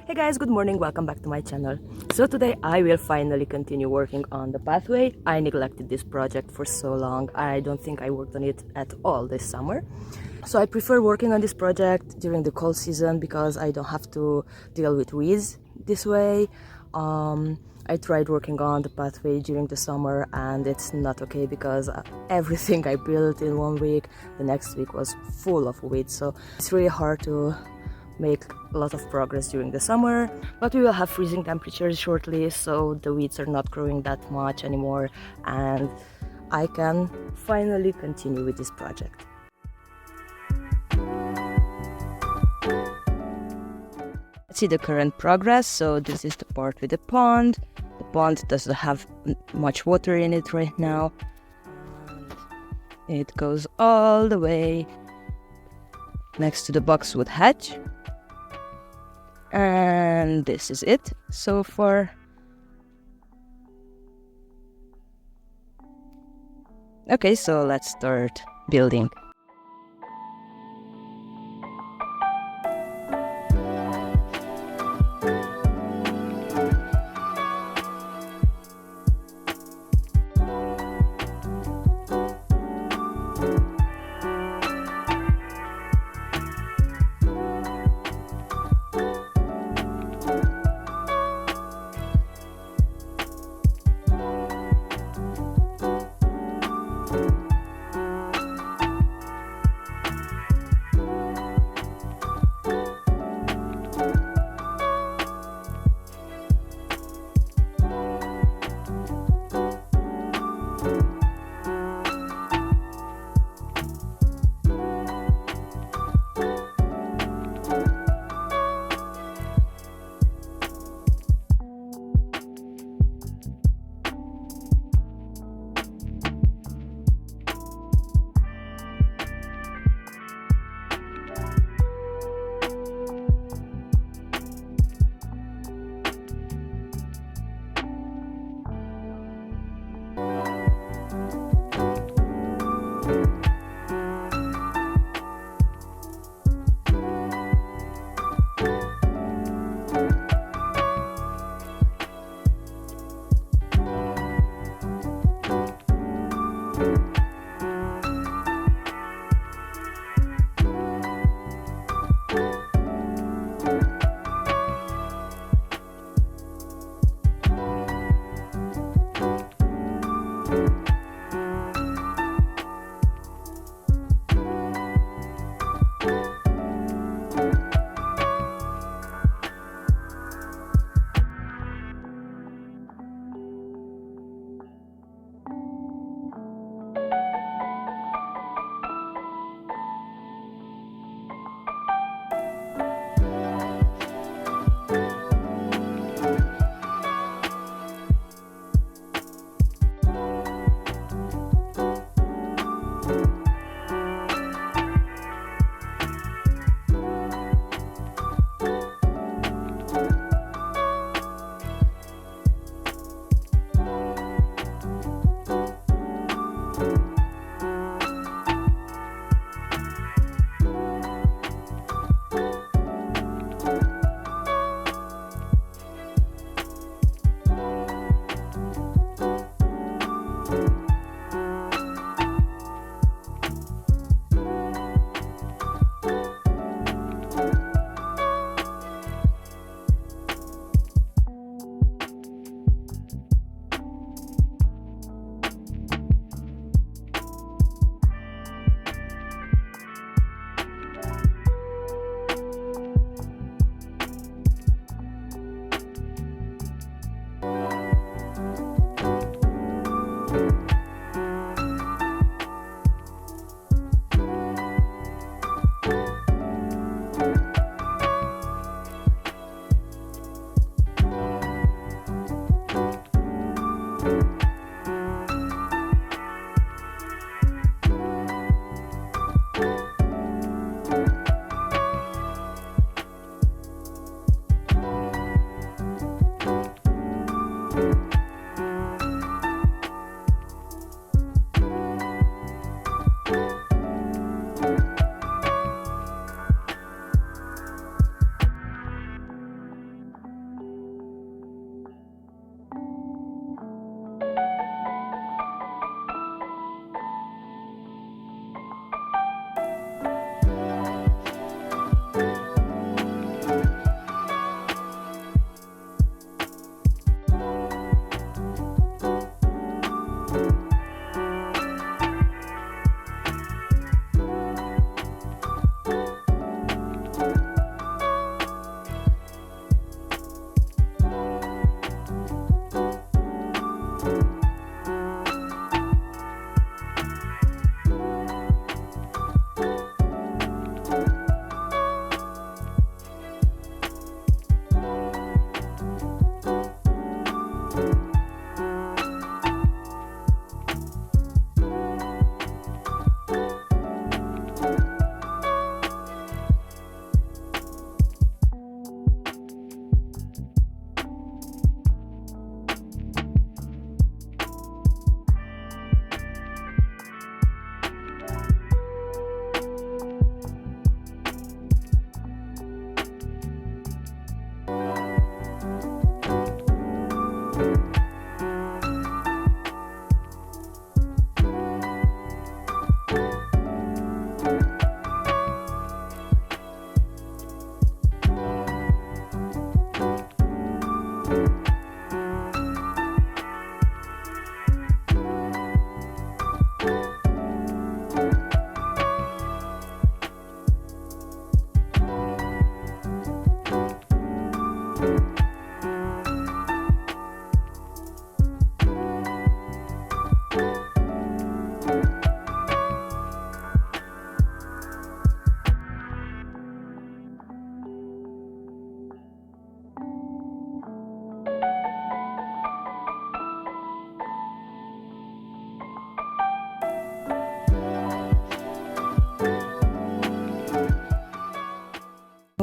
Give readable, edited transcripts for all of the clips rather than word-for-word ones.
Hey guys, good morning, welcome back to my channel. So today I will finally continue working on the pathway. I neglected this project for so long. I don't think I worked on it at all this summer. So I prefer working on this project during the cold season because I don't have to deal with weeds this way. I tried working on the pathway during the summer and it's not okay because everything I built in 1 week, the next week was full of weeds. So it's really hard to make a lot of progress during the summer, but we will have freezing temperatures shortly, so the weeds are not growing that much anymore and I can finally continue with this project. Let's see the current progress. So this is the part with the pond. The pond doesn't have much water in it right now. It goes all the way next to the boxwood hedge. And this is it so far. Okay, so let's start building.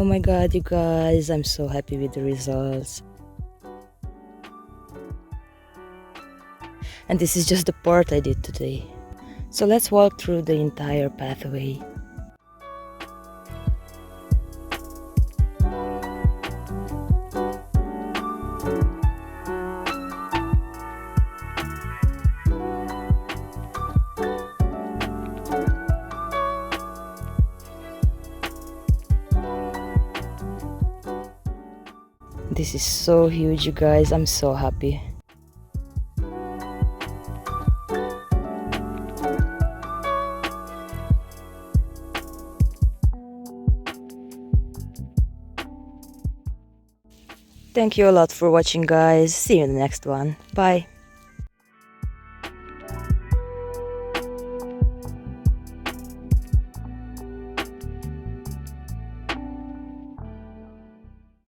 Oh my god, you guys, I'm so happy with the results. And this is just the part I did today. So let's walk through the entire pathway. This is so huge, you guys, I'm so happy. Thank you a lot for watching, guys. See you in the next one. Bye.